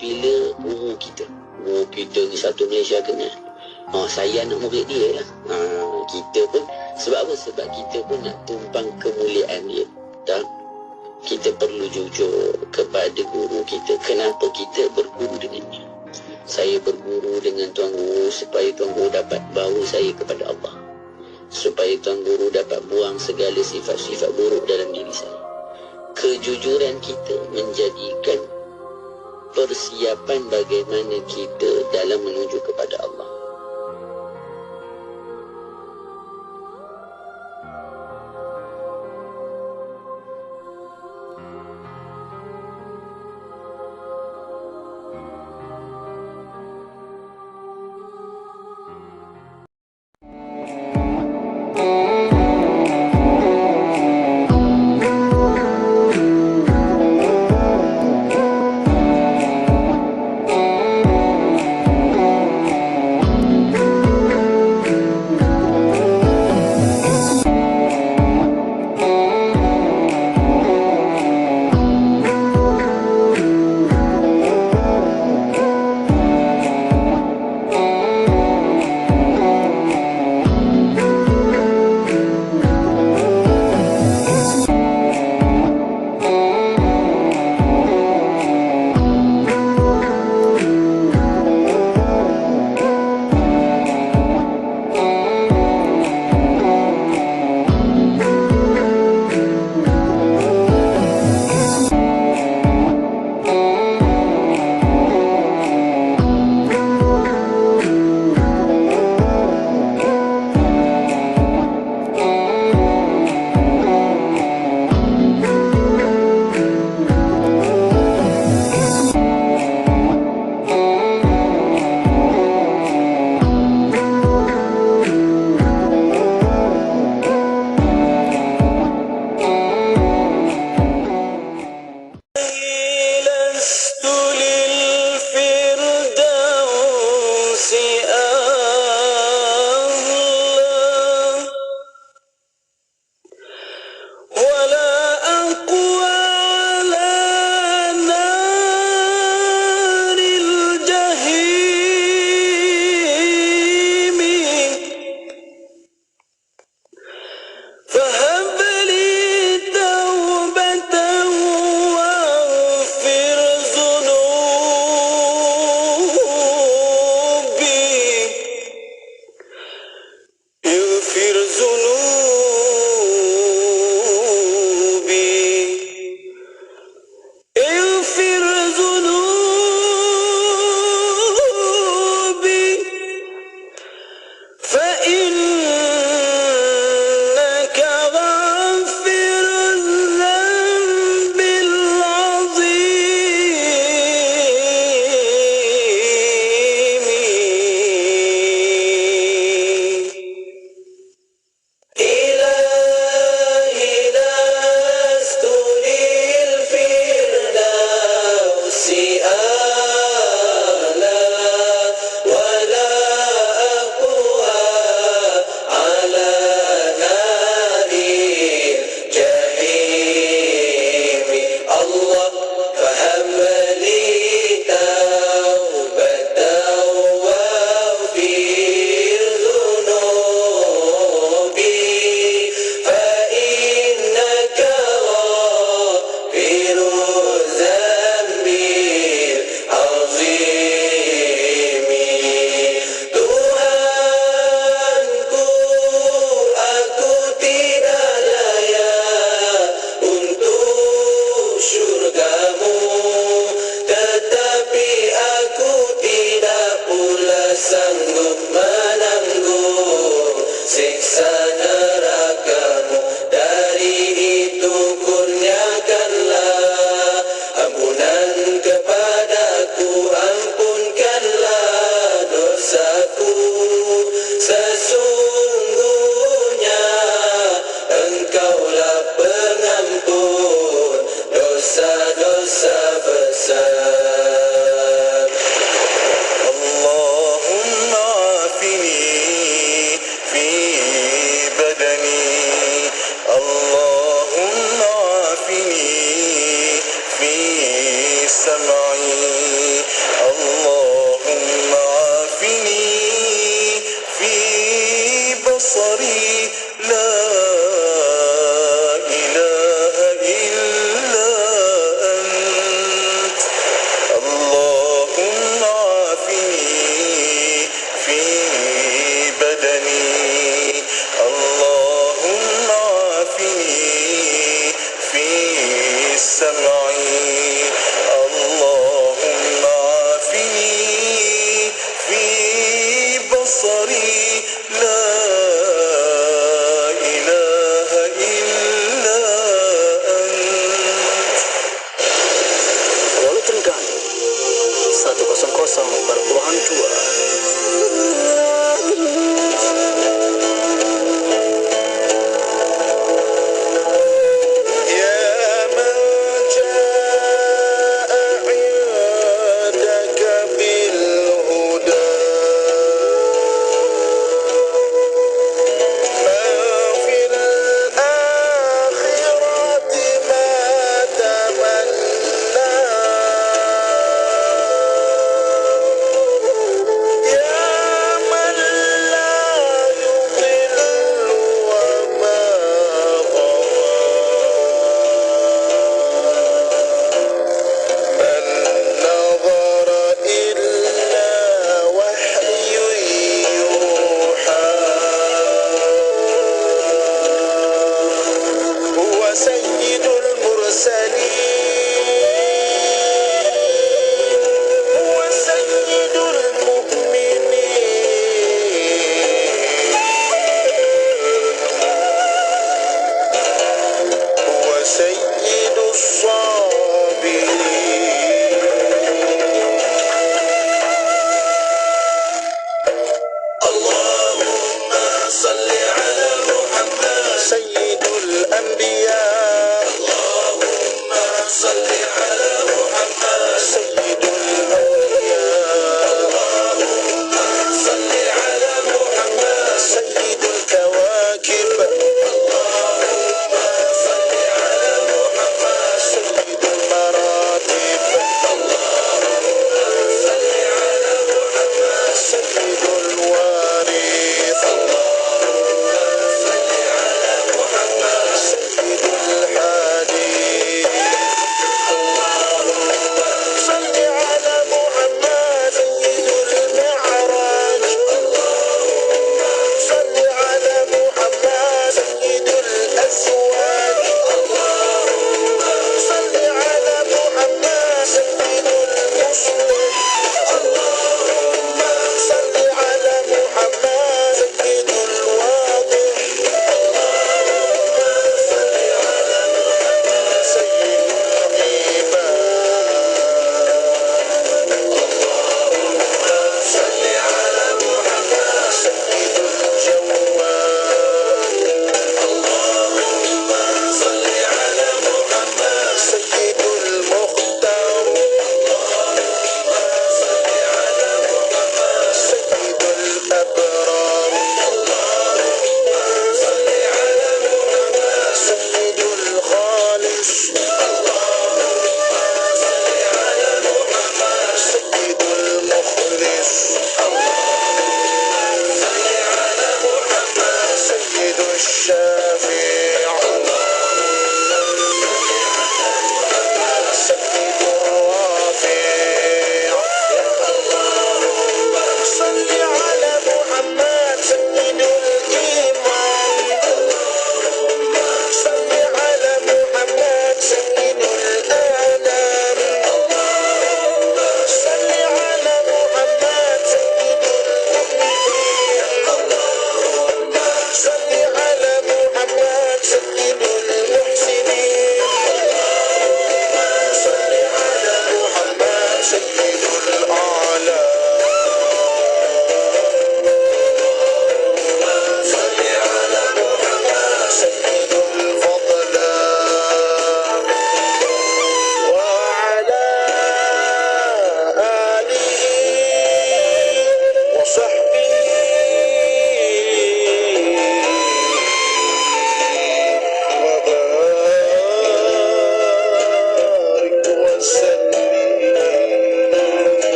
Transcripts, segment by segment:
apabila guru kita ni satu Malaysia kenal, saya anak murid dia lah. Kita pun sebab apa? Sebab kita pun nak tumpang kemuliaan dia. Tak? Kita perlu jujur kepada guru kita. Kenapa kita berguru dengan dia? Saya berguru dengan Tuan Guru supaya Tuan Guru dapat bawa saya kepada Allah, supaya Tuan Guru dapat buang segala sifat-sifat buruk dalam diri saya. Kejujuran kita menjadikan persiapan bagaimana kita dalam menuju kepada Allah.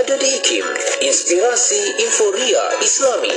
ada di IKIM, Inspirasi Inforia Islami.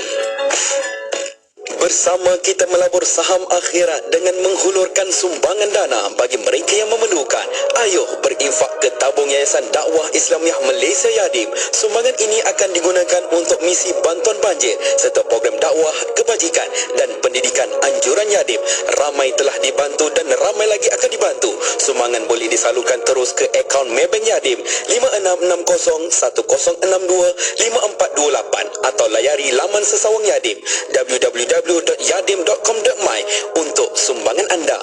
Bersama kita melabur saham akhirat dengan menghulurkan sumbangan dana bagi mereka yang memerlukan. Ayuh berinfak ke tabung Yayasan Dakwah Islamiah Malaysia Yadim. Sumbangan ini akan digunakan untuk misi bantuan banjir serta program dakwah, kebajikan dan pendidikan anjuran Yadim. Ramai telah dibantu dan ramai lagi akan dibantu. Sumbangan boleh disalurkan terus ke akaun Maybank Yadim 566010625428 atau layari laman sesawang Yadim www.yadim.com.my untuk sumbangan anda.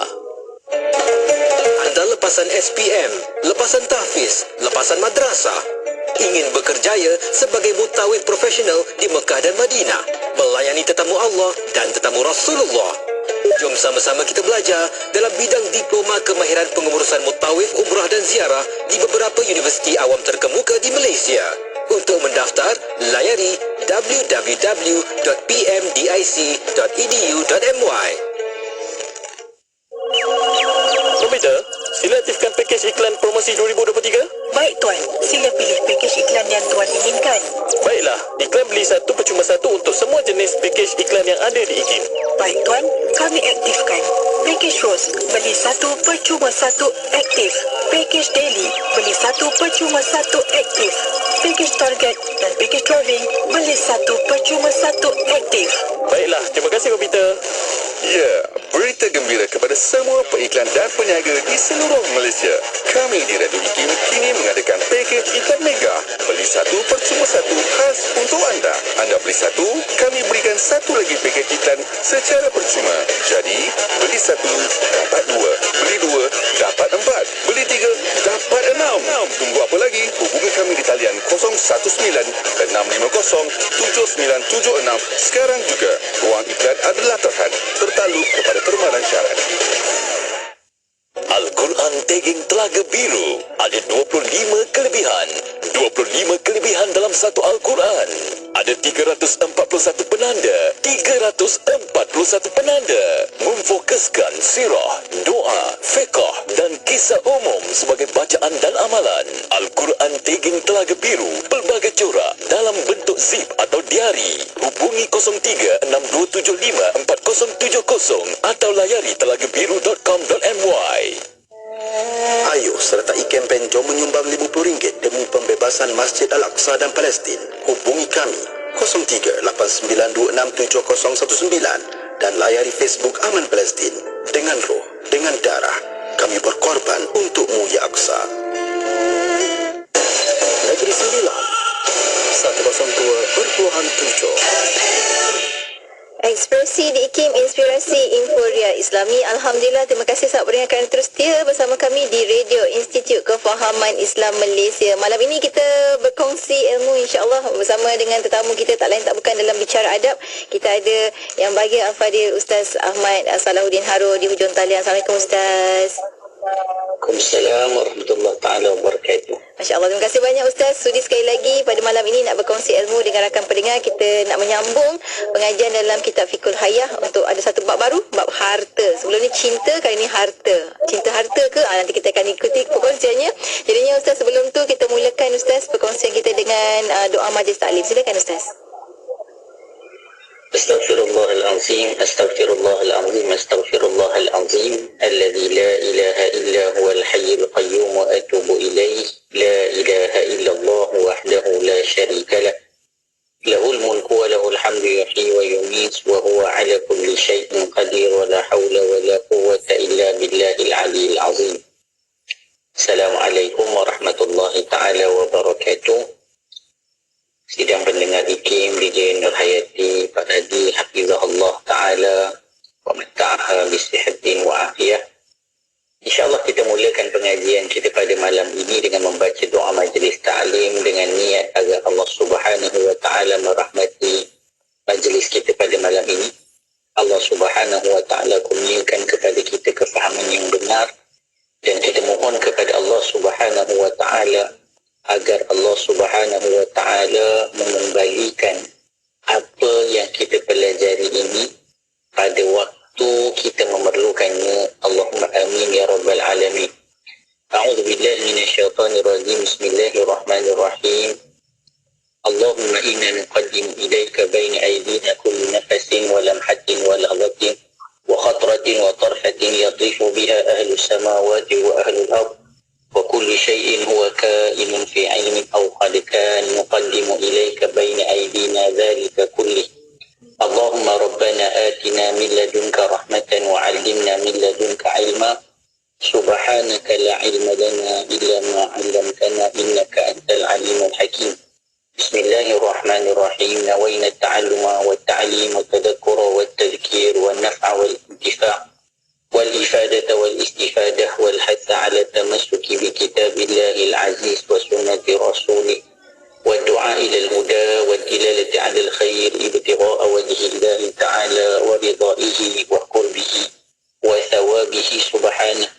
Anda lepasan SPM, lepasan tahfiz, lepasan madrasah, ingin berkerjaya sebagai mutawif profesional di Mekah dan Madinah, melayani tetamu Allah dan tetamu Rasulullah. Jom sama-sama kita belajar dalam bidang diploma kemahiran pengurusan mutawif, umrah dan ziarah di beberapa universiti awam terkemuka di Malaysia. Untuk mendaftar, layari www.pmdic.edu.my. Komputer, sila aktifkan pakej iklan promosi 2023. Baik Tuan, sila pilih pakej iklan yang Tuan inginkan. Baiklah, iklan beli satu percuma satu untuk semua jenis pakej iklan yang ada di IKIM. Baik Tuan, kami aktifkan. Pakej Rose, beli satu percuma satu aktif. Pakej Daily, beli satu percuma satu aktif. Pakej Target dan pakej Travelling, beli satu percuma satu aktif. Baiklah, terima kasih komputer. Ya, berita gembira kepada semua peiklan dan peniaga di seluruh Malaysia. Kami di Radio IKIM kini mengadakan pakej iklan mega. Beli satu percuma satu khas untuk anda. Anda beli satu, kami berikan satu lagi pakej iklan secara percuma. Jadi, beli satu, dapat dua. Beli dua, dapat empat. Beli tiga, dapat enam. Tunggu apa lagi? Hubungi kami di talian 019-650-7976 sekarang juga. Ruang iklan adalah terhad, tertakluk kepada permanen syarat. Al-Quran Tagging Telaga Biru ada 25 kelebihan. 25 kelebihan dalam satu Al-Quran. Ada 341 penanda. 341 penanda. Memfokuskan sirah, doa, fiqh dan kisah umum sebagai bacaan dan amalan. Al-Quran Tagging Telaga Biru pelbagai corak dalam bentuk zip atau diari. Hubungi 0362754070 atau layari telagabiru.com.my. Ayuh sertai kempen Jom menyumbang RM50 demi pembebasan Masjid Al-Aqsa dan Palestin. Hubungi kami 0389267019 dan layari Facebook Aman Palestin. Dengan roh, dengan darah, kami berkorban untukmu ya Aqsa. Negeri Sembilan 102.7. Ekspresi di IKIM, Inspirasi Inforia Islami. Alhamdulillah, terima kasih sahabat pendengar kerana terus setia bersama kami di Radio Institut Kefahaman Islam Malaysia. Malam ini kita berkongsi ilmu insya-Allah bersama dengan tetamu kita, tak lain tak bukan dalam bicara adab. Kita ada yang bahagia Al-Fadhil Ustaz Ahmad Salahuddin Harun di hujung talian. Assalamualaikum Ustaz. Waalaikumsalam warahmatullahi taala wabarakatuh. Masya-Allah, terima kasih banyak Ustaz. Sudi sekali lagi pada malam ini nak berkongsi ilmu dengan rakan pendengar. Kita nak menyambung pengajian dalam kitab Fiqhul Hayah untuk ada satu bab baru, bab harta. Sebelum ni cinta, kali ni harta. Cinta harta ke? Nanti kita akan ikuti perkongsiannya. Jadinya Ustaz, sebelum tu kita mulakan Ustaz perkongsian kita dengan doa majlis taklim. Silakan Ustaz. Astaghfirullahalazim, astaghfirullahalazim, astaghfirullahalazim, alladzi la ilaha illa huwal hayyul qayyum wa atubu ilaih, la ilaha illallah wahdahu la syarika lah, lahul mulku wa lahul hamdu yuhyi wa yumiit wa huwa ala kulli syai'in qadir wa la hawla wa la quwwata illa billahil aliyyil azim. Assalamualaikum warahmatullahi taala wabarakatuh. Sidang pendengar IKIM, DJ Nur Hayati, Pak Hadi, Hafizahullah Ta'ala, wa matta'aha bisihatin wa afiyah. InsyaAllah kita mulakan pengajian kita pada malam ini dengan membaca doa majlis ta'lim dengan niat agar Allah Subhanahu wa Ta'ala merahmati majlis kita pada malam ini. Allah Subhanahu wa Ta'ala kurniakan kepada kita kefahaman yang benar, dan kita mohon kepada Allah Subhanahu wa Ta'ala agar Allah Subhanahu wa Ta'ala mengembalikan apa yang kita pelajari ini pada waktu kita memerlukannya. Allahumma amin ya rabbal alamin. A'udzu billahi minasyaitonir rajim. Bismillahirrahmanirrahim. اللهم إنا نقدم إليك بين أيدينا كل نفس ولمحة ولحظة وخطرة وطرفة يطيف بها أهل السماوات وأهل الأرض وكل شيء هو كائن في علم أو قد كان نقدم إليك بين أيدينا ذلك كله. اللهم ربنا آتنا من لدنك رحمة وعلمنا من لدنك علما سبحانك لا علم لنا إلا ما علمتنا إنك أنت العليم الحكيم. بسم الله الرحمن الرحيم. نوينا التعلم والتعليم والتذكر والتذكير والنفع والانتفاع والإفادة والاستفادة والحث على التمسك بكتاب الله العزيز وسنة رسوله والدعاء إلى الهدى والدلالة على الخير ابتغاء وجه الله تعالى ورضائه وقربه وثوابه سبحانه.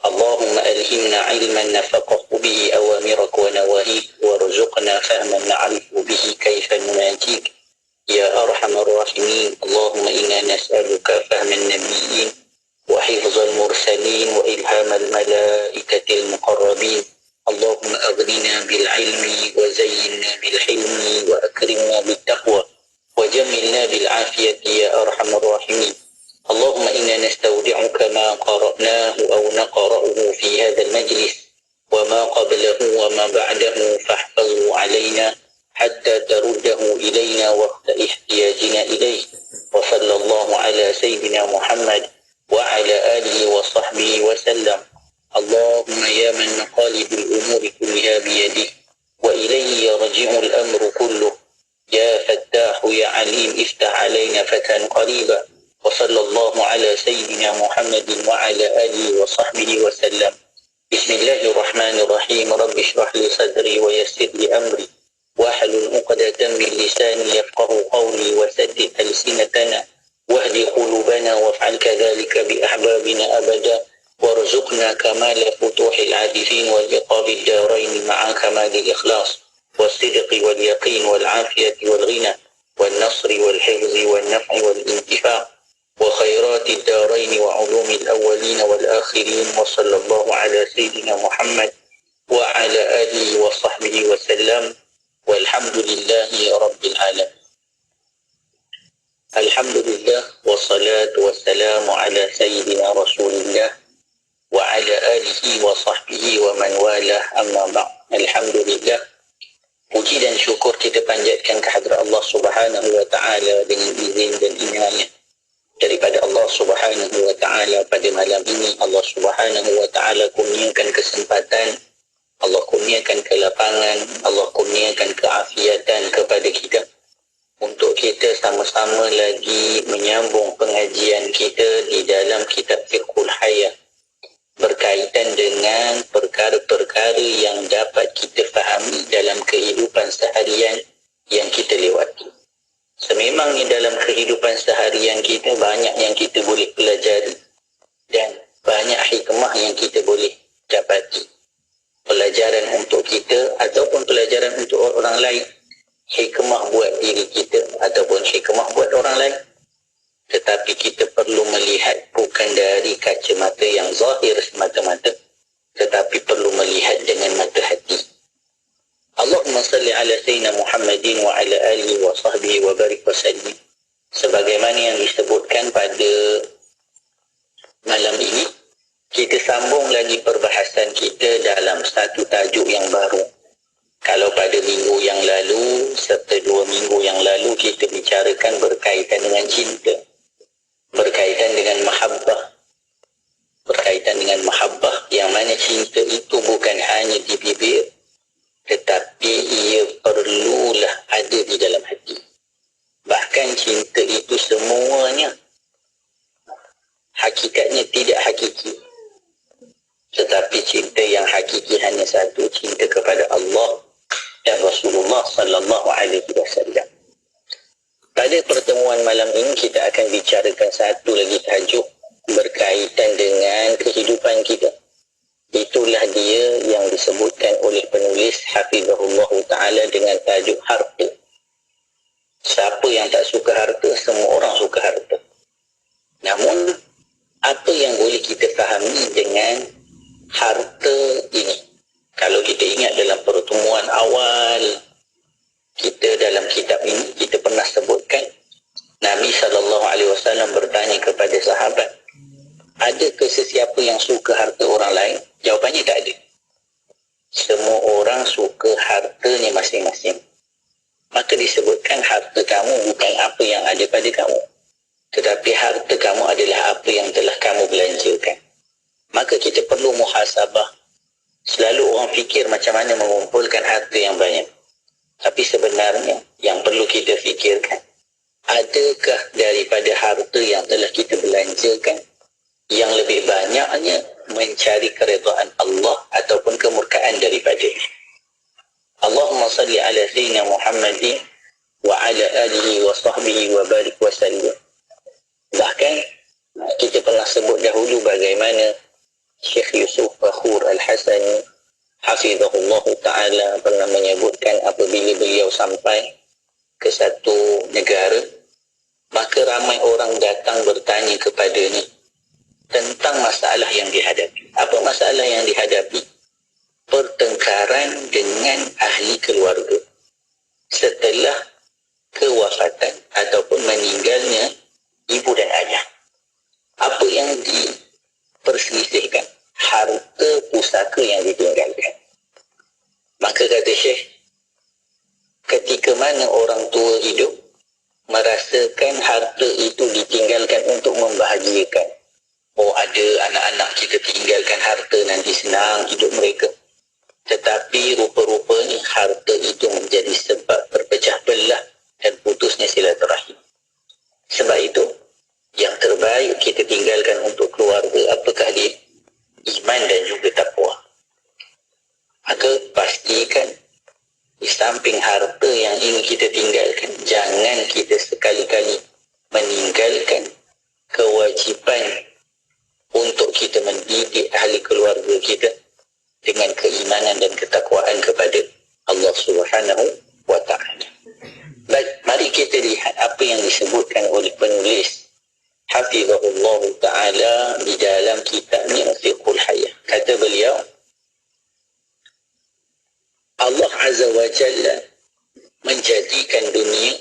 اللهم ألهمنا علما نفقه به أوامرك ونواهيك وارزقنا فهما نعرف به كيف نناجيك يا أرحم الراحمين. اللهم إنا نسألك فهم النبيين وحفظ المرسلين وإلهام الملائكة المقربين. اللهم أغننا بالعلم وزينا بالحلم وأكرمنا بالتقوى وجملنا بالعافية يا أرحم الراحمين. اللهم إنا نستودعك ما قرأناه أو نقرأه في هذا المجلس وما قبله وما بعده فاحفظه علينا حتى ترده إلينا وقت احتياجنا إليه. وصلى الله على سيدنا محمد وعلى آله وصحبه وسلم. اللهم يا من مقالب الأمور كلها بيده وإليه يرجع الأمر كله يا فتاح يا عليم افتح علينا فتحا قريبا. وصلى الله على سيدنا محمد وعلى آله وصحبه وسلم. بسم الله الرحمن الرحيم. رب اشرح لي صدري ويسر لي أمري واحلل عقدة من لساني يفقه قولي وسدد ألسنتنا واهد قلوبنا وافعل كذلك بأحبابنا أبدا وارزقنا كمال فتوح العارفين واللقاء الدارين مع كمال الإخلاص والصدق واليقين والعافية والغنى والنصر والحفظ والنفع والانتفاع وخيرات الدارين وعلوم الأولين والآخرين. وصلى الله على سيدنا محمد وعلى آله وصحبه وسلم والحمد لله رب العالمين. الحمد لله والصلاة والسلام على سيدنا رسول الله وعلى آله وصحبه ومن والاه أما بعد. Alhamdulillah, puji dan syukur kita panjatkan kehadrat Allah Subhanahu wa taala dengan izin dan inayah daripada Allah Subhanahu wa taala. Pada malam ini Allah Subhanahu wa taala kurniakan kesempatan, Allah kurniakan kelapangan, Allah kurniakan keafiatan kepada kita untuk kita sama-sama lagi menyambung pengajian kita di dalam kitab Fiqhul Hayah berkaitan dengan perkara-perkara yang dapat kita fahami dalam kehidupan seharian yang kita lewati. Sememangnya dalam kehidupan seharian kita banyak yang kita boleh pelajari dan banyak hikmah yang kita boleh dapati. Pelajaran untuk kita ataupun pelajaran untuk orang lain. Hikmah buat diri kita ataupun hikmah buat orang lain. Tetapi kita perlu melihat bukan dari kacamata yang zahir semata-mata, tetapi perlu melihat dengan mata hati. Allahumma salli ala sayyidina Muhammadin wa ala alihi wa sahbihi wa barik wa sallim. Sebagaimana yang disebutkan pada malam ini, kita sambung lagi perbahasan kita dalam satu tajuk yang baru. Kalau pada minggu yang lalu serta 2 minggu yang lalu kita bicarakan berkaitan dengan cinta, berkaitan dengan mahabbah, berkaitan dengan mahabbah yang mana cinta itu bukan hanya di bibir, tetapi ia perlulah ada di dalam hati. Bahkan cinta itu semuanya hakikatnya tidak hakiki, tetapi cinta yang hakiki hanya satu, cinta kepada Allah dan Rasulullah sallallahu alaihi wasallam. Pada pertemuan malam ini kita akan bicarakan satu lagi tajuk berkaitan dengan kehidupan kita. Itulah dia yang disebutkan oleh penulis hafizahullah ta'ala dengan tajuk harta. Siapa yang tak suka harta? Semua orang suka harta. Namun, apa yang boleh kita fahami dengan harta ini? Kalau kita ingat dalam pertemuan awal, kita ke sesiapa yang suka harta orang lain? Jawapannya tak ada. Semua orang suka hartanya masing-masing. Maka disebutkan harta kamu bukan apa yang ada pada kamu, tetapi harta kamu adalah apa yang telah kamu belanjakan. Maka kita perlu muhasabah. Selalu orang fikir macam mana mengumpulkan harta yang banyak. Tapi sebenarnya yang perlu kita fikirkan, adakah daripada harta yang telah kita belanjakan yang lebih banyaknya mencari keredaan Allah ataupun kemurkaan daripadanya. Allahumma salli ala sayyidina Muhammadin wa ala alihi wa sahbihi wa barik wa sallim. Bahkan kita pernah sebut dahulu bagaimana Syekh Yusuf Fakhur Al-Hasani hafizahullah ta'ala pernah menyebutkan apabila beliau sampai ke satu negara, maka ramai orang datang bertanya kepadanya tentang masalah yang dihadapi. Apa masalah yang dihadapi? Pertengkaran dengan ahli keluarga setelah kewafatan ataupun meninggalnya ibu dan ayah. Apa yang diperselisihkan? Harta pusaka yang ditinggalkan. Maka kata Syekh, ketika mana orang tua hidup merasakan harta itu ditinggalkan untuk membahagiakan. Oh, ada anak-anak kita tinggalkan harta, nanti senang hidup mereka. Tetapi rupa-rupanya harta itu menjadi sebab berpecah belah dan putusnya silaturahim. Sebab itu, yang terbaik kita tinggalkan untuk keluarga, apakah dia? Iman dan juga takwa. Maka pastikan di samping harta yang ingin kita tinggalkan, jangan kita sekali-kali meninggalkan kewajipan untuk kita mendidik ahli keluarga kita dengan keimanan dan ketakwaan kepada Allah Subhanahu wa ta'ala. Baik, mari kita lihat apa yang disebutkan oleh penulis hafizahullah ta'ala di dalam kitabnya Fiqhul Hayah. Kata beliau, Allah Azza wa Jalla menjadikan dunia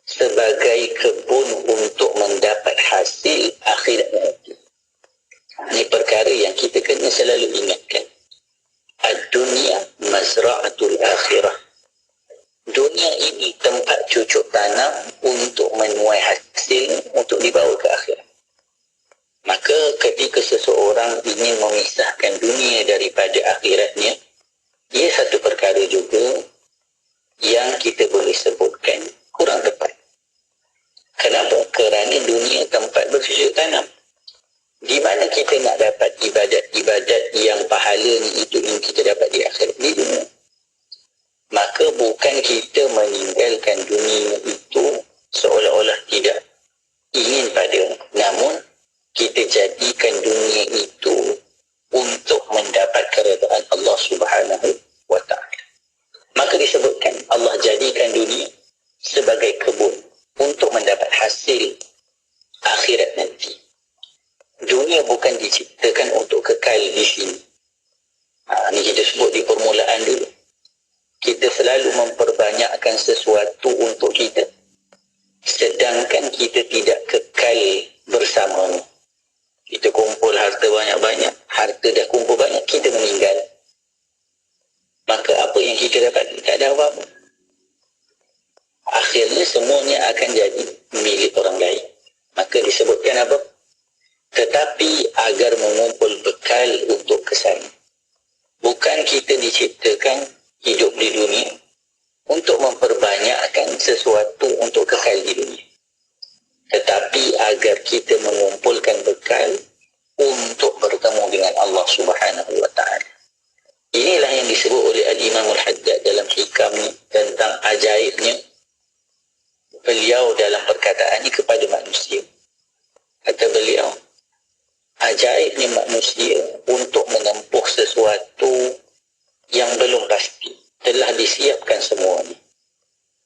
sebagai kebun untuk mendapat hasil akhirat nanti. Ini perkara yang kita kena selalu ingatkan. Ad-dunya mazra'atul akhirah. Dunia ini tempat cucuk tanam untuk menuai hasil untuk dibawa ke akhirat. Maka ketika seseorang ingin memisahkan dunia daripada akhiratnya, ia satu perkara juga yang kita boleh sebutkan kurang tepat. Kenapa? Kerana dunia tempat bercucuk tanam. Di mana kita nak dapat ibadat-ibadat yang pahalanya itu yang kita dapat di akhirat, di dunia. Maka bukan kita meninggalkan dunia itu seolah-olah tidak ingin pada, namun kita jadikan dunia itu untuk mendapat keredaan Allah Subhanahu wa ta'ala. Maka disebutkan Allah jadikan dunia sebagai kebun untuk mendapat hasil akhirat nanti. Dunia bukan diciptakan untuk kekal di sini. Ini kita sebut di permulaan dulu. Kita selalu memperbanyakkan sesuatu untuk kita, sedangkan kita tidak kekal bersamanya. Kita kumpul harta banyak-banyak, harta dah kumpul banyak, kita meninggal. Maka apa yang kita dapat? Tak ada apa-apa. Akhirnya semuanya akan jadi milik orang lain. Maka disebutkan apa? Tetapi agar mengumpul bekal untuk kesana. Bukan kita diciptakan hidup di dunia untuk memperbanyakkan sesuatu untuk kekal di dunia, tetapi agar kita mengumpulkan bekal untuk bertemu dengan Allah Subhanahu wa ta'ala. Inilah yang disebut oleh Al-Imam Al-Haddad dalam hikamnya tentang ajaibnya beliau dalam perkataannya kepada manusia. Kata beliau, ajaibnya manusia untuk menempuh sesuatu yang belum pasti, telah disiapkan semuanya.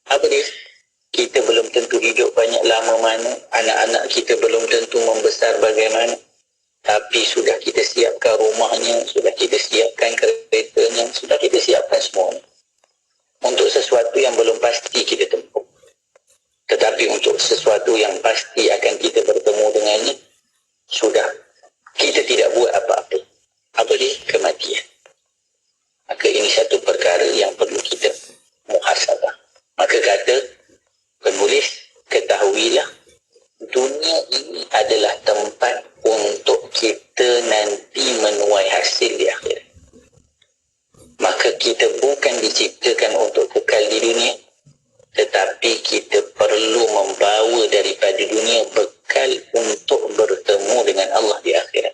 Apa dia? Kita belum tentu hidup banyak lama mana, anak-anak kita belum tentu membesar bagaimana, tapi sudah kita siapkan rumahnya, sudah kita siapkan keretanya, sudah kita siapkan semuanya. Untuk sesuatu yang belum pasti kita tempuh. Tetapi untuk sesuatu yang pasti akan kita bertemu dengannya, sudah Tapi kita perlu membawa daripada dunia bekal untuk bertemu dengan Allah di akhirat.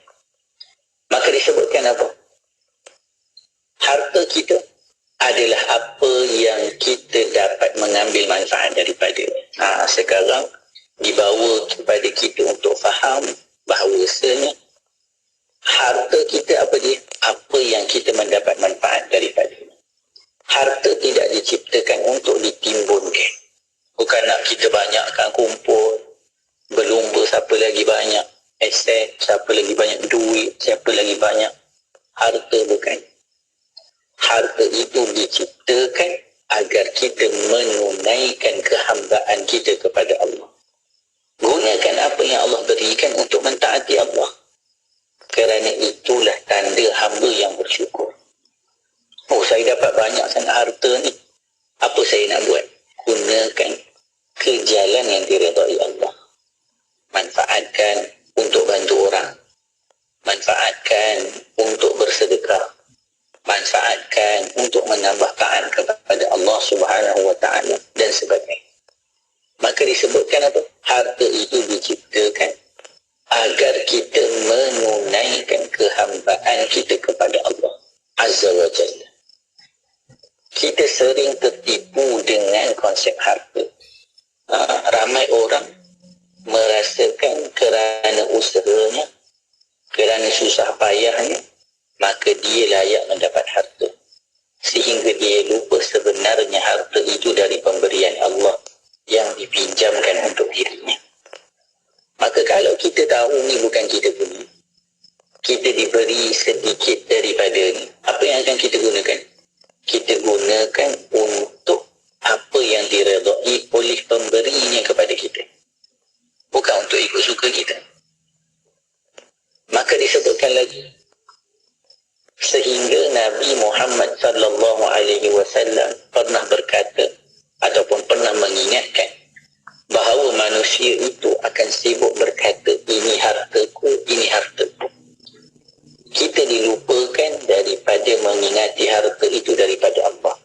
Maka disebutkan apa? Harta kita adalah apa yang kita dapat mengambil manfaat daripada. Sekarang dibawa kepada kita untuk faham bahawasanya harta kita apa dia? Apa yang kita mendapat manfaat daripada. Harta tidak diciptakan untuk ditimbunkan. Bukan nak kita banyakkan kumpul, berlumba siapa lagi banyak aset, siapa lagi banyak duit, siapa lagi banyak harta, bukan. Harta itu diciptakan agar kita menunaikan kehambaan kita kepada Allah. Gunakan apa yang Allah berikan untuk mentaati Allah. Kerana itulah tanda hamba yang bersyukur. Oh, saya dapat banyak sangat harta ni. Apa saya nak buat? Gunakan ke jalan yang diredai Allah. Manfaatkan untuk bantu orang. Manfaatkan untuk bersedekah. Manfaatkan untuk menambah taat kepada Allah Subhanahu wa taala dan sebagainya. Maka disebutkan apa? Harta itu diciptakan agar kita menunaikan kehambaan kita kepada Allah Azza wa Jalla. Kita sering tertipu dengan konsep harta. Ramai orang merasakan kerana usahanya, kerana susah payahnya, maka dia layak mendapat harta. Sehingga dia lupa sebenarnya harta itu dari pemberian Allah yang dipinjamkan untuk dirinya. Maka kalau kita tahu ni bukan kita punya, kita diberi sedikit daripada ni, apa yang akan kita gunakan? Kita gunakan untuk apa yang diredai oleh pemberinya kepada kita. Bukan untuk ikut suka kita. Maka disebutkan lagi, sehingga Nabi Muhammad sallallahu alaihi wasallam pernah berkata ataupun pernah mengingatkan bahawa manusia itu akan sibuk berkata, ini hartaku, ini hartaku. Kita dilupakan daripada mengingati harta itu daripada Allah.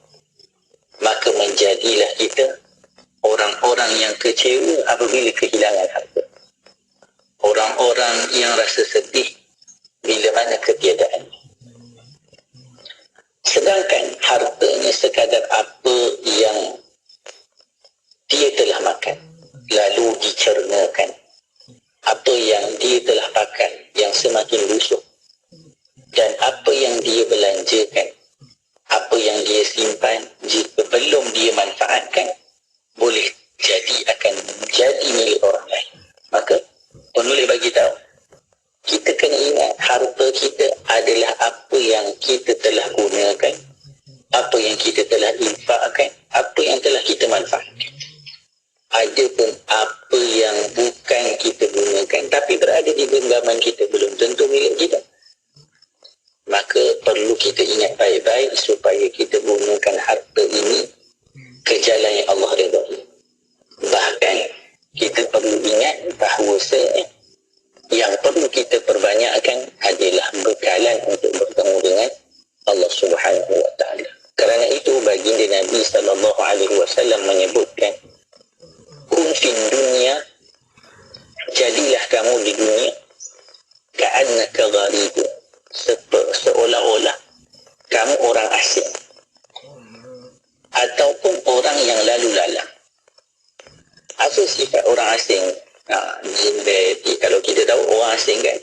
Maka menjadilah kita orang-orang yang kecewa apabila kehilangan harta. Orang-orang yang rasa sedih bila mana ketiadaan. Sedangkan hartanya sekadar apa yang dia telah makan, lalu dicernakan. Apa yang dia telah pakai yang semakin busuk. Dan apa yang dia belanjakan, apa yang dia simpan, jika belum dia manfaatkan, boleh jadi akan jadi milik orang lain. Maka penulis bagi tahu, kita kena ingat harta kita adalah apa yang kita telah gunakan, apa yang kita telah infakkan, apa yang telah kita manfaatkan. Adapun apa yang bukan kita gunakan tapi berada di genggaman kita, belum tentu milik kita. Maka perlu kita ingat baik-baik supaya kita gunakan harta ini ke jalan yang Allah redai. Bahkan kita perlu ingat bahawa yang perlu kita perbanyakkan adalah bekalan untuk bertemu dengan Allah Subhanahu wa taala. Kerana itu baginda Nabi sallallahu alaihi wasallam menyebutkan, kun fid dunya, jadilah kamu di dunia ka'annaka gharibun, seolah-olah kamu orang asing ataupun orang yang lalu lalang. Apa sifat orang asing? Kalau kita tahu orang asing kan,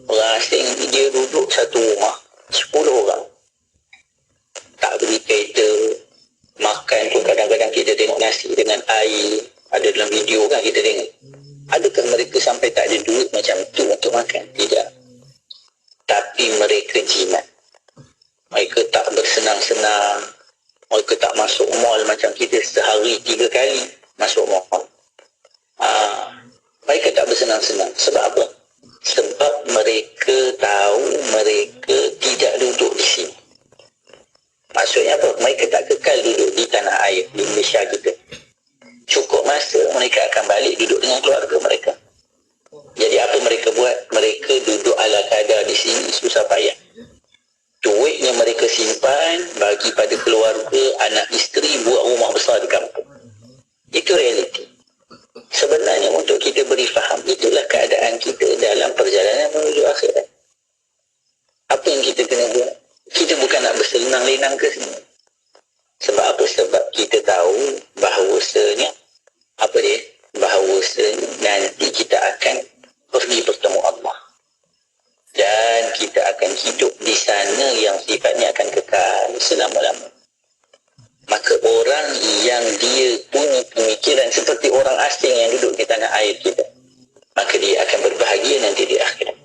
orang asing dia duduk satu rumah 10 orang, tak beli kereta, makan pun kadang-kadang kita tengok nasi dengan air, ada dalam video kan kita tengok. Adakah mereka sampai tak ada duit macam tu untuk makan? Tidak. Tapi mereka jimat. Mereka tak bersenang-senang. Mereka tak masuk mall macam kita sehari 3 kali masuk mall. Mereka tak bersenang-senang. Sebab apa? Sebab mereka tahu mereka tidak duduk di sini. Maksudnya apa? Mereka tak kekal duduk di tanah air di Malaysia kita. Cukup masa mereka akan balik duduk dengan keluarga mereka. Jadi apa mereka buat? Mereka duduk ala kadar di sini, susah payah. Duitnya mereka simpan bagi pada keluarga, anak isteri, buat rumah besar di kampung. asing yang duduk di tanah air kita, maka dia akan berbahagia nanti di akhirat.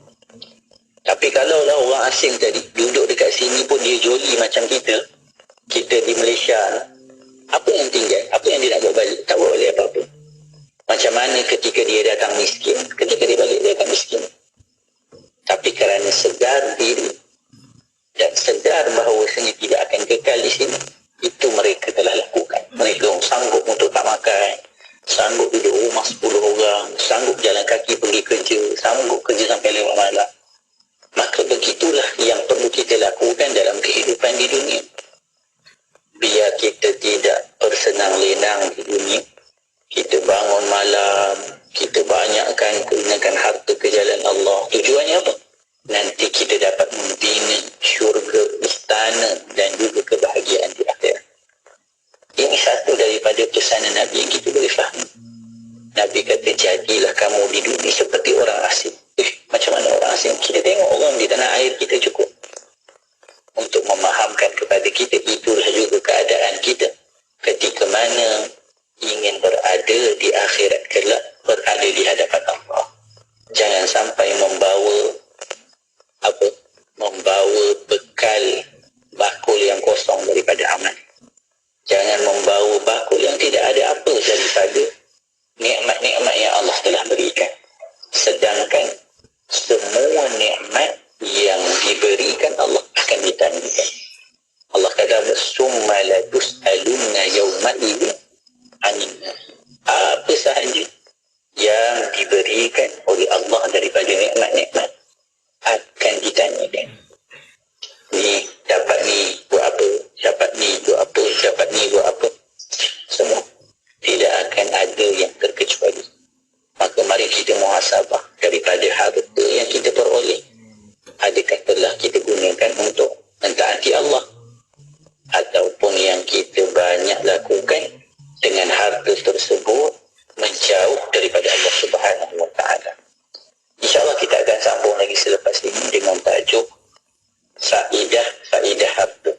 Tapi kalaulah orang asing tadi duduk dekat sini pun dia joli macam kita di Malaysia, apa yang tinggal? Apa yang dia nak buat balik? Tak buat balik apa-apa. Macam mana ketika dia datang miskin? Ketika dia balik, dia akan miskin. Tapi kerana sedar diri dan sedar bahawasanya tidak akan kekal di sini, itu mereka telah lakukan. Mereka sanggup untuk tak makan, sanggup duduk rumah 10 orang, sanggup jalan kaki pergi kerja, sanggup kerja sampai lewat malam. Maka begitulah yang perlu kita lakukan dalam kehidupan di dunia. Biar kita tidak bersenang lenang di dunia, kita bangun malam, kita banyakkan gunakan harta ke jalan Allah. Tujuannya apa? Nanti kita dapat membina syurga, istana dan juga kebahagiaan di akhirat. Ini satu daripada pesanan Nabi yang kita boleh faham. Nabi kata, jadilah kamu di dunia seperti orang asing. Macam mana orang asing? Kita tengok orang di tanah air kita cukup. Untuk memahamkan kepada kita, itulah juga keadaan kita ketika mana ingin berada di akhirat kelak, berada di hadapan Allah. Jangan sampai membawa bekal bakul yang kosong daripada amal. Jangan membawa bakul yang tidak ada apa daripada nikmat-nikmat yang Allah telah berikan. Sedangkan semua nikmat yang diberikan Allah akan ditanyakan. Allah kata, summa la tus'alunna yawma idzin 'anil nar. Apa sahaja yang diberikan oleh Allah daripada nikmat-nikmat akan ditanyakan. Ni dapat ni buat apa, dapat ni buat apa, dapat ni buat apa. Semua tidak akan ada yang terkecuali. Maka mari kita muhasabah daripada harta yang kita peroleh. Adakah telah kita gunakan untuk mentaati Allah, ataupun yang kita banyak lakukan dengan harta tersebut menjauh daripada Allah Subhanahu Wa Taala. InsyaAllah kita akan sambung lagi selepas ini dengan tajuk Faidah harta.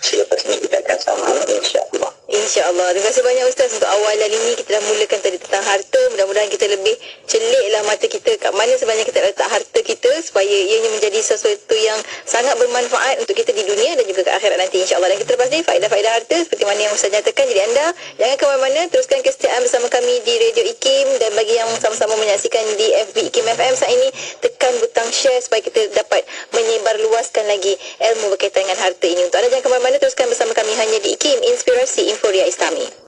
Selepas ini kita akan sambung, insyaAllah. InsyaAllah. Terima kasih banyak Ustaz untuk awalan ini. Kita dah mulakan tadi tentang harta. Mudah-mudahan kita lebih celiklah mata kita kat mana sebenarnya kita letak harta kita, supaya ianya menjadi sesuatu yang sangat bermanfaat untuk kita di dunia dan juga ke akhirat nanti, insyaAllah. Dan kita lepas ni faedah-faedah harta seperti mana yang Ustaz nyatakan. Jadi anda jangan ke mana-mana, teruskan kesetiaan bersama kami di Radio IKIM. Dan bagi yang sama-sama menyaksikan di FB IKIM FM saat ini, tekan butang share supaya kita dapat menyebarluaskan lagi ilmu berkaitan dengan harta ini. Untuk anda jangan ke mana-mana, teruskan bersama kami hanya di IKIM, Inspirasi Inforia Islami.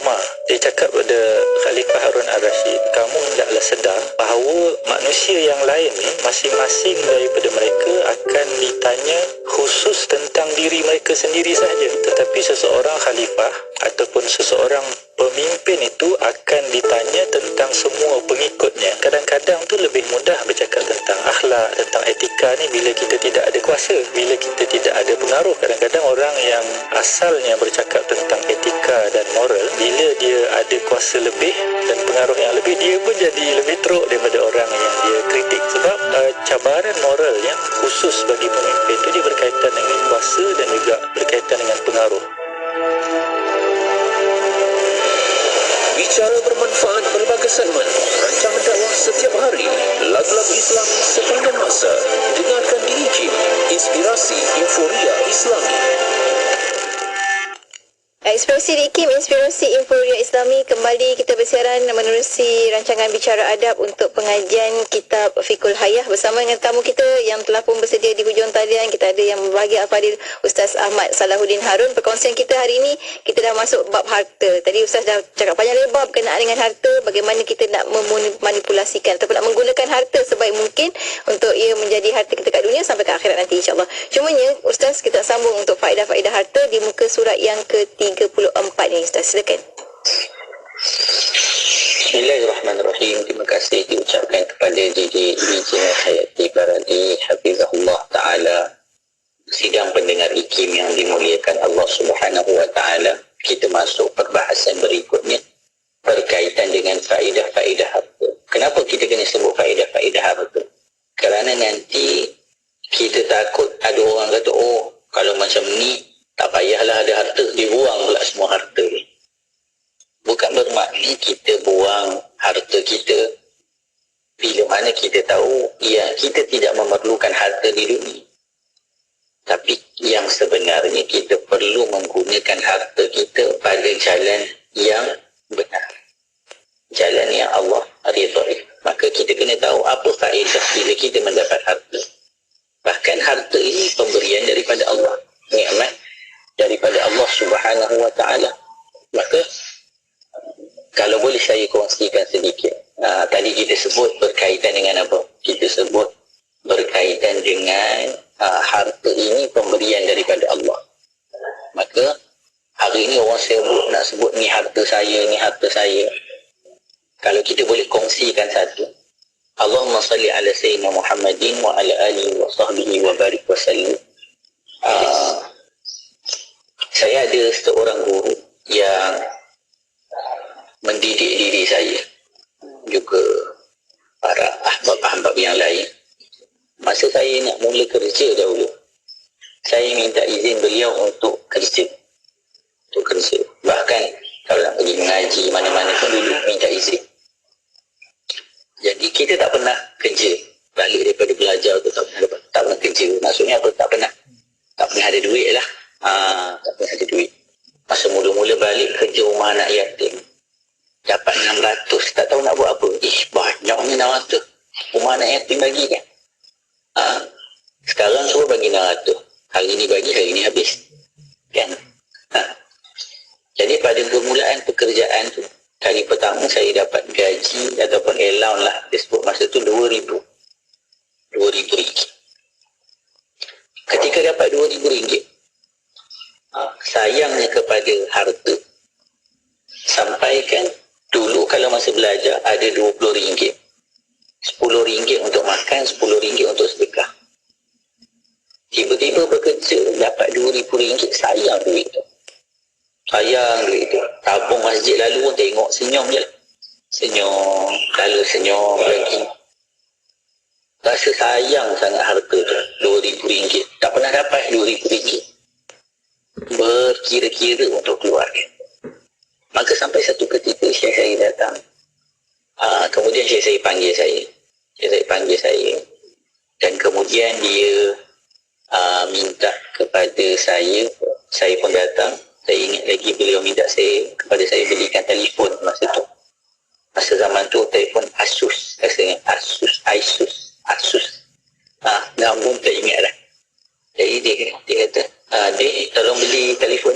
Umar. Dia cakap pada Khalifah Harun Ar-Rashid, kamu hendaklah sedar bahawa manusia yang lain ni masing-masing daripada mereka akan ditanya khusus tentang diri mereka sendiri sahaja. Tetapi seseorang khalifah ataupun seseorang pemimpin itu akan ditanya tentang semua pengikutnya. Kadang-kadang tu lebih mudah bercakap tentang akhlak, tentang etika ni bila kita tidak ada kuasa, bila kita tidak ada pengaruh. Kadang-kadang orang yang asalnya bercakap tentang etika dan moral, bila dia ada kuasa lebih dan pengaruh yang lebih, dia pun jadi lebih teruk daripada orang yang dia kritik. Sebab cabaran moral yang khusus bagi pemimpin tu dia berkaitan dengan kuasa dan juga berkaitan dengan pengaruh. Bicara bermanfaat berbagai segmen, rancangan dakwah setiap hari, lagu-lagu Islam sepanjang masa. Dengarkan di IKIM, Inspirasi Inforia Islami. Inspirasi di IKIM, Inspirasi Inforia Islami. Kembali kita bersiaran menerusi rancangan Bicara Adab untuk pengajian kitab Fiqhul Hayah bersama dengan tamu kita yang telah pun bersedia di hujung talian. Kita ada yang berbagi Al-Fadhil Ustaz Ahmad Salahuddin Harun. Perkongsian kita hari ini, kita dah masuk bab harta. Tadi Ustaz dah cakap panjang lebar berkenaan dengan harta, bagaimana kita nak memanipulasikan ataupun nak menggunakan harta sebaik mungkin untuk ia menjadi harta kita kat dunia sampai ke akhirat nanti, insyaAllah. Cumanya Ustaz, kita sambung untuk faedah-faedah harta di muka surat yang ke-34 ni. Ustaz, silakan. Bismillahirrahmanirrahim. Terima kasih diucapkan kepada DJ Hayati Baradi Hafizahullah Ta'ala, sidang pendengar IKIM yang dimuliakan Allah Subhanahu Wa Ta'ala. Kita masuk perbahasan berikutnya berkaitan dengan faedah-faedah harta. Kenapa kita kena sebut faedah-faedah harta? Kerana nanti kita takut ada orang kata, oh kalau macam ni tak payahlah ada harta, dibuang pula semua harta ni. Bukan bermakna kita buang harta kita bila mana kita tahu ya kita tidak memerlukan harta di dunia. Tapi yang sebenarnya kita perlu menggunakan harta kita pada jalan yang benar, jalan yang Allah ridhai. Maka kita kena tahu apa faedah bila kita mendapat harta. Bahkan harta ini pemberian daripada Allah, nikmat daripada Allah Subhanahu Wa Ta'ala. Maka kalau boleh saya kongsikan sedikit. Tadi kita sebut berkaitan dengan apa? Kita sebut berkaitan dengan harta ini pemberian daripada Allah. Maka hari ini orang nak sebut ni harta saya, ni harta saya. Kalau kita boleh kongsikan satu, Allahumma salli ala sayyidina Muhammadin wa ala alihi wa sahbihi wa barik wa sallim. Saya ada seorang guru yang mendidik diri saya, juga para ahbab-ahbab yang lain. Masa saya nak mula kerja dahulu, saya minta izin beliau untuk kerja. Bahkan kalau nak pergi mengaji mana-mana pun dulu minta izin. Jadi kita tak pernah kerja, balik daripada belajar tu tak pernah kerja. Maksudnya apa? Tak pernah ada duit lah. Tak pernah ada duit. Masa mula-mula balik kerja rumah anak yatim, dapat 600, tak tahu nak buat apa. Banyaknya 600. Rumah anak yatim bagi kan. Sekarang suruh bagi 600. Hari ni bagi, hari ni habis. Kan? Jadi pada permulaan pekerjaan tu, kali pertama saya dapat gaji ataupun allowance lah, dia sebut masa tu 2,000 ringgit. Ketika dapat 2,000 ringgit, sayangnya kepada harta, sampaikan dulu kalau masa belajar ada 20 ringgit, 10 ringgit untuk makan, 10 ringgit untuk sedekah. Tiba-tiba bekerja dapat 2,000 ringgit, sayang duit tu. Tabung masjid lalu pun tengok senyum je lah. Senyum, lalu senyum lagi. Rasa sayang sangat harta tu, 2,000 ringgit. Tak pernah dapat 2,000 ringgit. Berkira-kira untuk keluarga. Maka sampai satu ketika syekh saya datang. Kemudian syekh saya panggil saya. Dan kemudian dia minta kepada saya pun datang. Saya ingat lagi beliau minta kepada saya belikan telefon masa tu. Masa zaman tu telefon Asus rasanya. Asus. Nama pun tak ingat lah. Jadi dia kata, Dek, tolong beli telefon.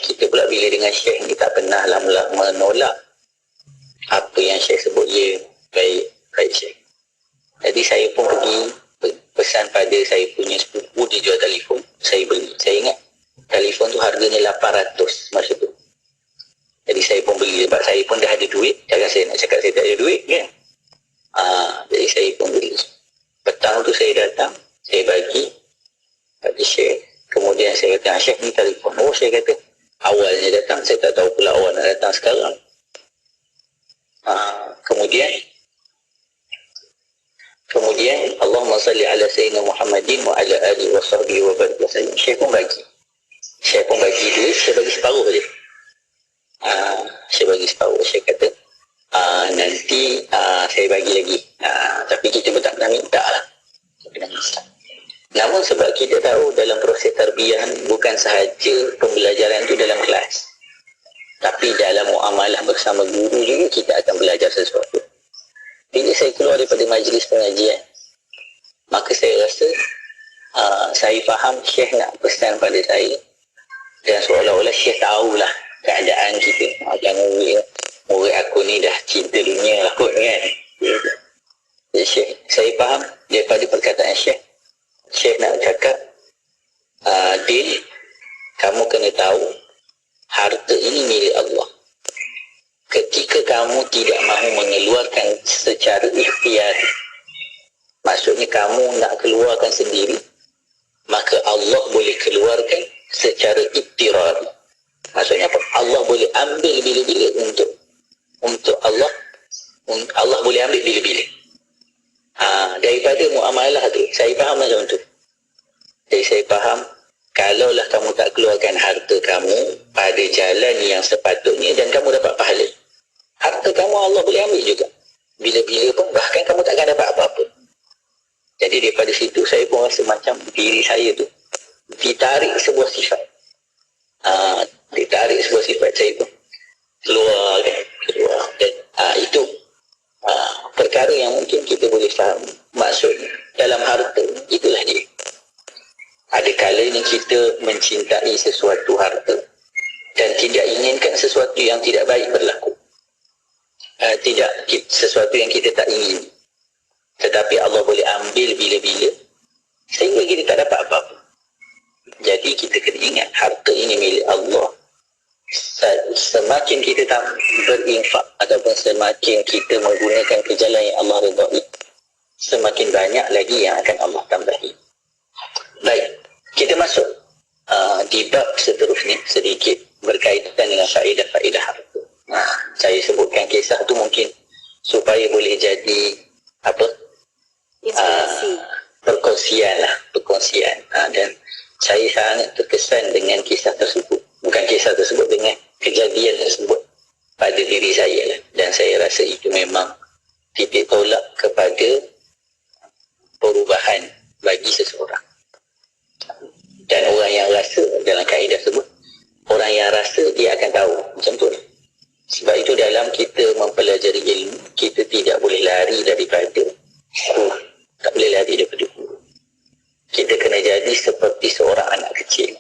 Kita pula bila dengan syekh ni tak pernahlah menolak apa yang Syekh sebut. Ya, baik Syekh. Jadi saya pun pergi pesan pada saya punya sepupu, dia jual telefon, saya beli. Saya ingat telefon tu harganya 800 masa tu. Jadi saya pun beli sebab saya pun dah ada duit. Jangan saya nak cakap saya tak ada duit kan. Jadi saya pun beli. Petang tu saya datang, saya bagi pada Syekh. Kemudian saya kata, Syekh ni telefon. Oh, saya kata, awalnya datang, saya tak tahu pula awak nak datang sekarang. Kemudian Allahumma salli ala sayyidina Muhammadin wa ala alihi wa sahbihi wa barik wasallam. Syekh pun bagi duit, saya bagi separuh je. Saya bagi separuh. Saya kata nanti saya bagi lagi, tapi kita pun tak pernah minta lah. Namun sebab kita tahu dalam proses tarbiyah bukan sahaja pembelajaran itu dalam kelas, tapi dalam muamalah bersama guru juga kita akan belajar sesuatu. Bila saya keluar daripada majlis pengajian, maka saya rasa saya faham Syekh nak pesan pada saya, dan seolah-olah Syekh tahulah keadaan kita. Macam murid aku ni dah cinta dunia lah kot kan. Jadi Syekh, saya faham daripada perkataan Syekh nak cakap, Din, kamu kena tahu harta ini milik Allah. Ketika kamu tidak mahu mengeluarkan secara ikhtiar, maksudnya kamu nak keluarkan sendiri, maka Allah boleh keluarkan secara iktirar. Maksudnya apa? Allah boleh ambil bila-bila untuk Allah boleh ambil bila-bila. Daripada muamalah tu, saya faham macam tu. Jadi saya faham, kalaulah kamu tak keluarkan harta kamu pada jalan yang sepatutnya dan kamu dapat pahala, harta kamu Allah boleh ambil juga. Bila-bila pun bahkan kamu takkan dapat apa-apa. Jadi daripada situ saya pun rasa macam diri saya tu ditarik sebuah sifat. Saya pun keluar. Dan itu perkara yang mungkin kita boleh faham. Maksud dalam harta, itulah dia. Ada kalanya kita mencintai sesuatu harta dan tidak inginkan sesuatu yang tidak baik berlaku. Sesuatu yang kita tak ingin, tetapi Allah boleh ambil bila-bila sehingga kita tak dapat apa-apa. Jadi kita kena ingat harta ini milik Allah. Semakin kita tak berinfak ataupun semakin kita menggunakan ke jalan yang Allah redai, semakin banyak lagi yang akan Allah tambahi. Baik, kita masuk di bab seterusnya sedikit berkaitan dengan faedah-faedah harta. Saya sebutkan kisah tu mungkin supaya boleh jadi inspirasi, perkongsian. Dan saya sangat terkesan dengan kisah tersebut. Bukan kisah tersebut, dengan kejadian tersebut pada diri saya lah. Dan saya rasa itu memang titik tolak kepada perubahan bagi seseorang. Dan orang yang rasa, dalam kaedah tersebut, orang yang rasa dia akan tahu. Macam tu lah. Sebab itu dalam kita mempelajari ilmu, kita tidak boleh lari daripada guru. Tak boleh lari daripada guru. Kita kena jadi seperti seorang anak kecil.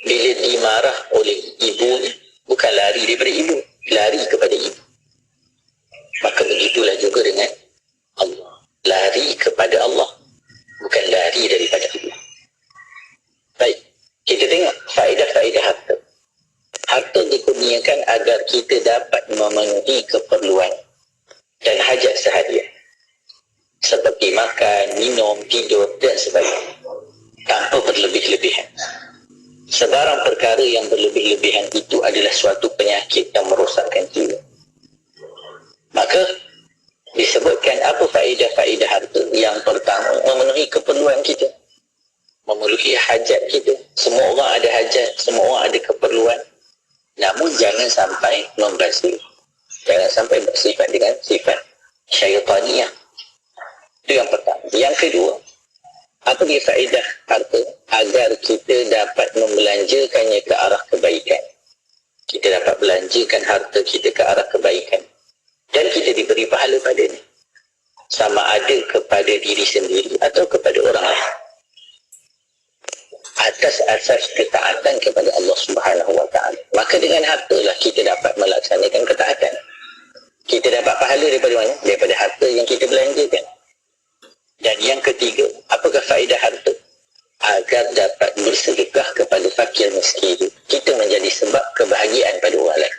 Bila dimarah oleh ibunya, bukan lari daripada ibu, lari kepada ibu. Maka begitulah juga dengan Allah. Lari kepada Allah, bukan lari daripada Allah. Baik, kita tengok faedah-faedah harta. Harta dikurniakan agar kita dapat memenuhi keperluan dan hajat seharian, seperti makan, minum, tidur dan sebagainya, tanpa berlebih-lebihan. Sebarang perkara yang berlebih-lebihan itu adalah suatu penyakit yang merosakkan jiwa. Maka disebutkan apa faedah-faedah harta. Yang pertama, memenuhi keperluan kita, memenuhi hajat kita. Semua orang ada hajat, semua orang ada keperluan. Namun jangan sampai membazir, jangan sampai bersifat dengan sifat syaitaniyah. Itu yang pertama. Yang kedua, apa dia faedah harta? Agar kita dapat membelanjakannya ke arah kebaikan. Kita dapat belanjakan harta kita ke arah kebaikan, dan kita diberi pahala padanya, sama ada kepada diri sendiri atau kepada orang lain. atas asas ketaatan kepada Allah Subhanahu Wa Taala. Maka dengan hartalah kita dapat melaksanakan ketaatan. Kita dapat pahala daripada mana? Daripada harta yang kita belanjakan. Dan yang ketiga, apakah faedah harta? Agar dapat bersedekah kepada fakir miskin. Kita menjadi sebab kebahagiaan pada orang lain.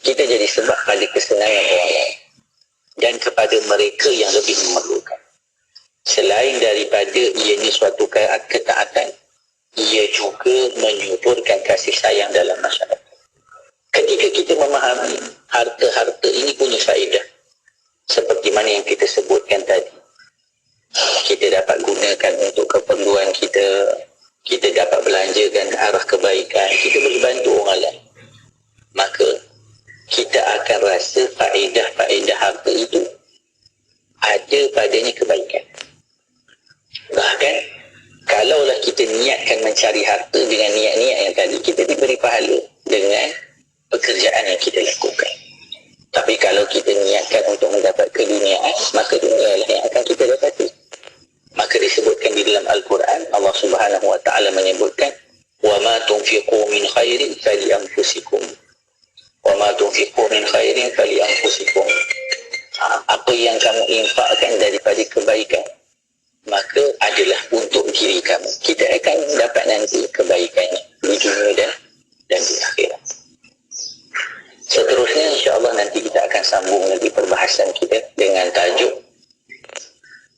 Kita jadi sebab pada kesenangan orang lain. Dan kepada mereka yang lebih memerlukan. Selain daripada ianya suatu ketaatan, ia juga menyuburkan kasih sayang dalam masyarakat. Ketika kita memahami harta-harta ini punya faedah, seperti mana yang kita sebutkan tadi, kita dapat gunakan untuk keperluan kita, kita dapat belanjakan ke arah kebaikan, kita boleh bantu orang lain, maka kita akan rasa faedah-faedah harta itu ada padanya kebaikan. Bahkan kalaulah kita niatkan mencari harta dengan niat-niat yang tadi, kita diberi pahala dengan pekerjaan yang kita lakukan. Tapi kalau kita niatkan untuk mendapat keduniaan, maka dunialah yang akan kita dapati. Maka disebutkan di dalam Al-Quran, Allah Subhanahu Wa Taala menyebutkan, wa ma tunfiqu min khairin fali anfusikum. Wa ma tunfiqu min khairin fali anfusikum. Apa yang kamu infakkan daripada kebaikan, maka adalah untuk diri kamu. Kita akan dapat nanti kebaikannya di dunia dan di akhirat. Seterusnya insya-Allah nanti kita akan sambung lagi perbahasan kita dengan tajuk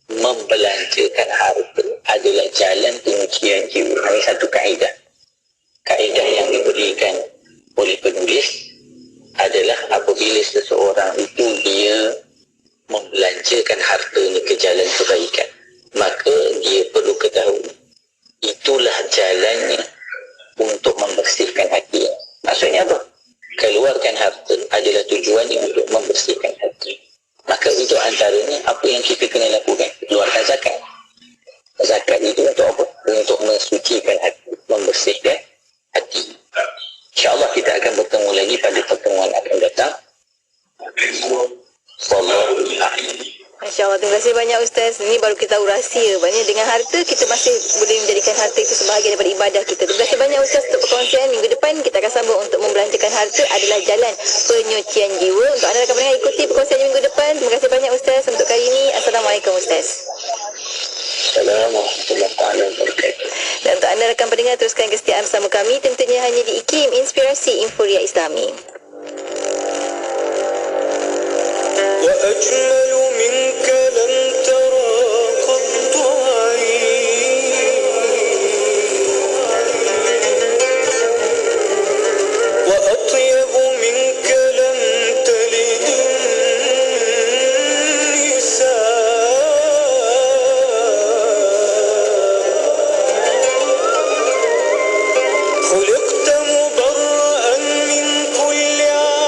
membelanjakan harta adalah jalan penyucian jiwa. Ini satu kaedah. Kaedah yang diberikan oleh penulis adalah apabila seseorang itu dia membelanjakan hartanya ke jalan kebaikan, maka dia perlu ketahui itulah jalannya untuk membersihkan hati. Maksudnya apa? Keluarkan harta adalah tujuannya untuk membersihkan hati. Maka untuk antaranya apa yang kita kena lakukan? Keluarkan zakat. Zakat itu untuk apa? Untuk mensucikan hati, membersihkan hati. InsyaAllah kita akan bertemu lagi pada pertemuan akan datang. Wallahu a'lam. Masya Allah, terima kasih banyak Ustaz. Ini baru kita tahu rahsia. Maknanya dengan harta, kita masih boleh menjadikan harta itu sebahagian daripada ibadah kita. Terima kasih banyak Ustaz untuk perkongsian. Minggu depan kita akan sambung untuk membelanjakan harta adalah jalan penyucian jiwa. Untuk anda rakan pendengar, ikuti perkongsian minggu depan. Terima kasih banyak Ustaz untuk kali ini. Assalamualaikum Ustaz. Assalamualaikum warahmatullahi wabarakatuh. Dan untuk anda rakan pendengar, teruskan kesetiaan bersama kami. Tentunya hanya di IKIM, Inspirasi Inforia Islami. وأجمل منك لم ترى قط عين وأطيب منك لم تلد النساء خلقت مبرأ من كل عيب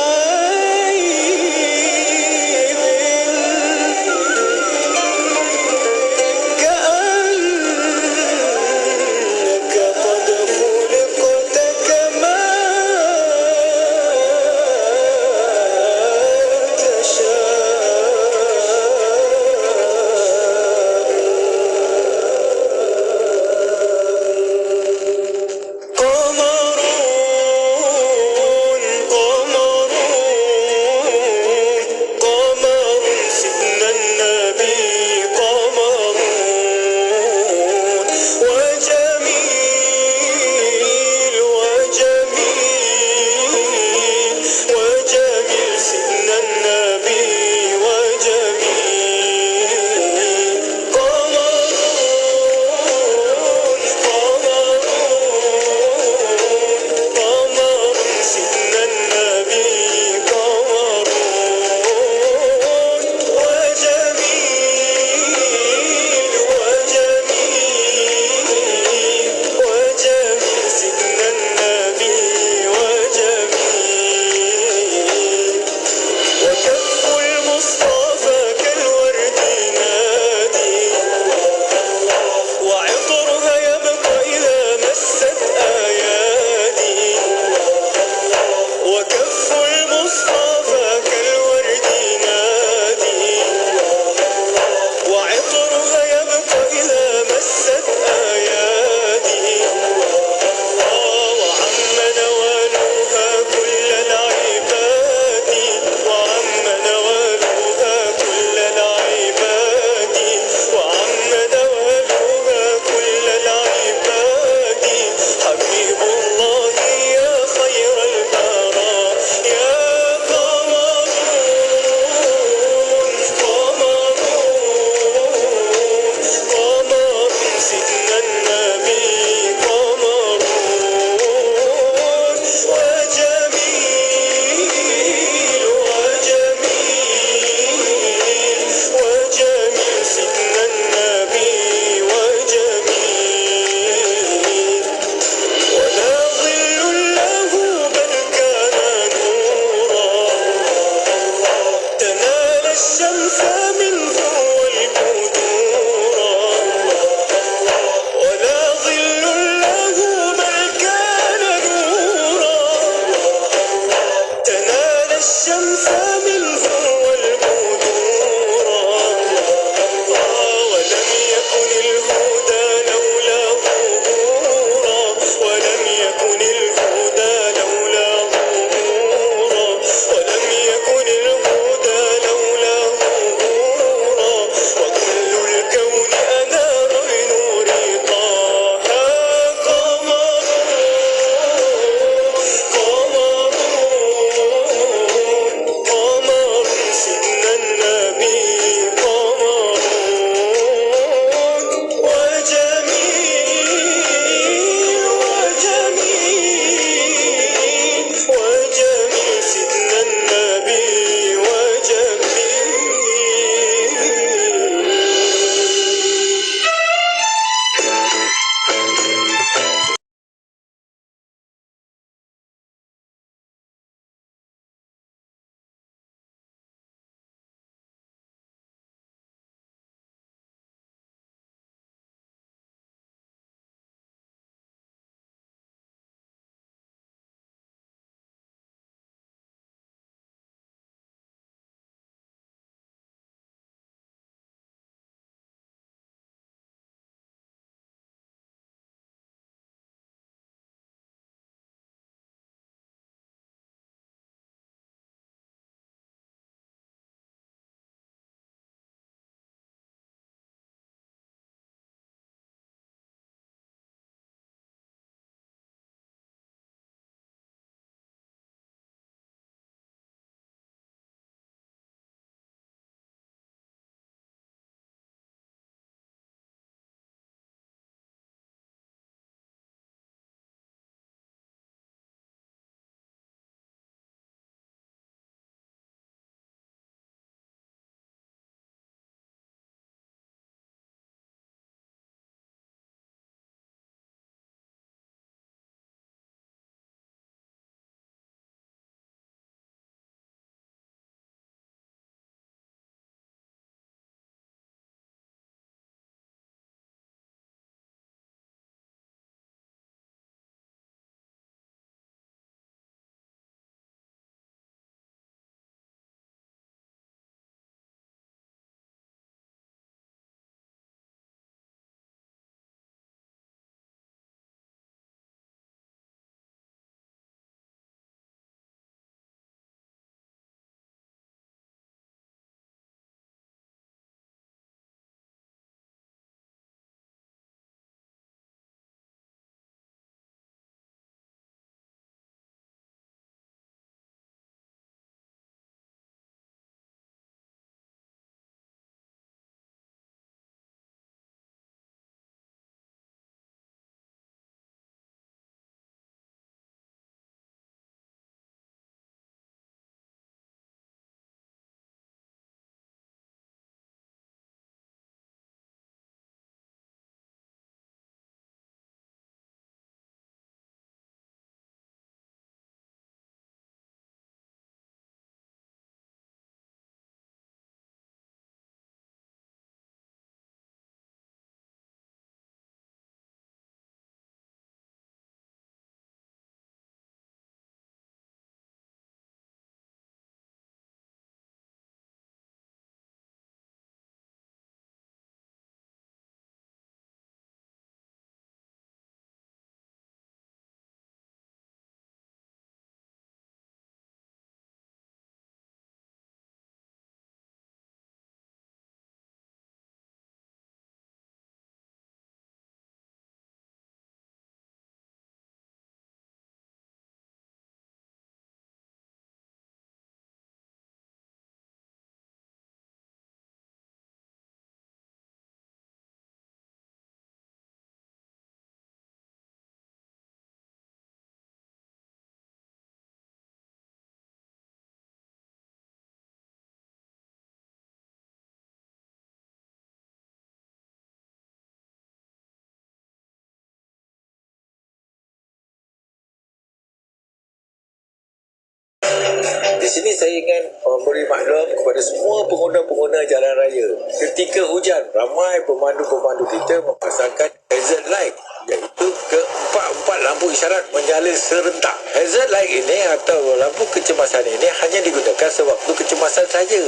sini saya ingin memberi maklum kepada semua pengguna-pengguna jalan raya. Ketika hujan, ramai pemandu-pemandu kita memasangkan hazard light, iaitu keempat-empat lampu isyarat menyala serentak. Hazard light ini atau lampu kecemasan ini hanya digunakan sewaktu kecemasan saja.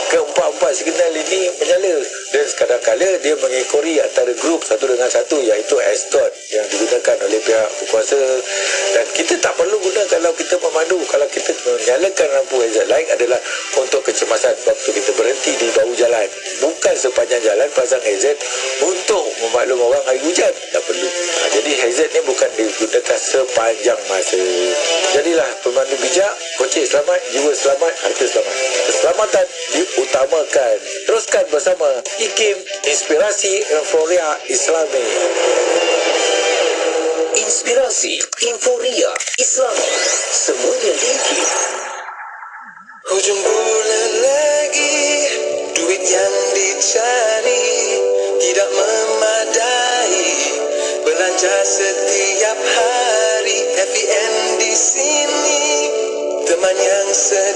Keempat-empat signal ini menyala dan kadang-kala dia mengekori antara grup satu dengan satu, iaitu escort yang digunakan oleh pihak berkuasa. Dan kita tak perlu guna kalau kita memandu. Kalau kita menyalakan lampu hazard light adalah untuk kecemasan waktu kita berhenti di bahu jalan, bukan sepanjang jalan pasang hazard untuk memaklum orang hari hujan. Tak perlu. Jadi hazard ni bukan digunakan sepanjang masa. Jadilah pemandu bijak, kocik selamat, jiwa selamat, harta selamat. Keselamatan diutamakan. Teruskan bersama IKIM, Inspirasi Euforia Islami. Inspirasi Euforia Islami, semuanya di IKIM. Hujung bulan lagi, duit yang dicari tidak memadai. Belanja setiap hari, FEN di sini, teman yang sedia.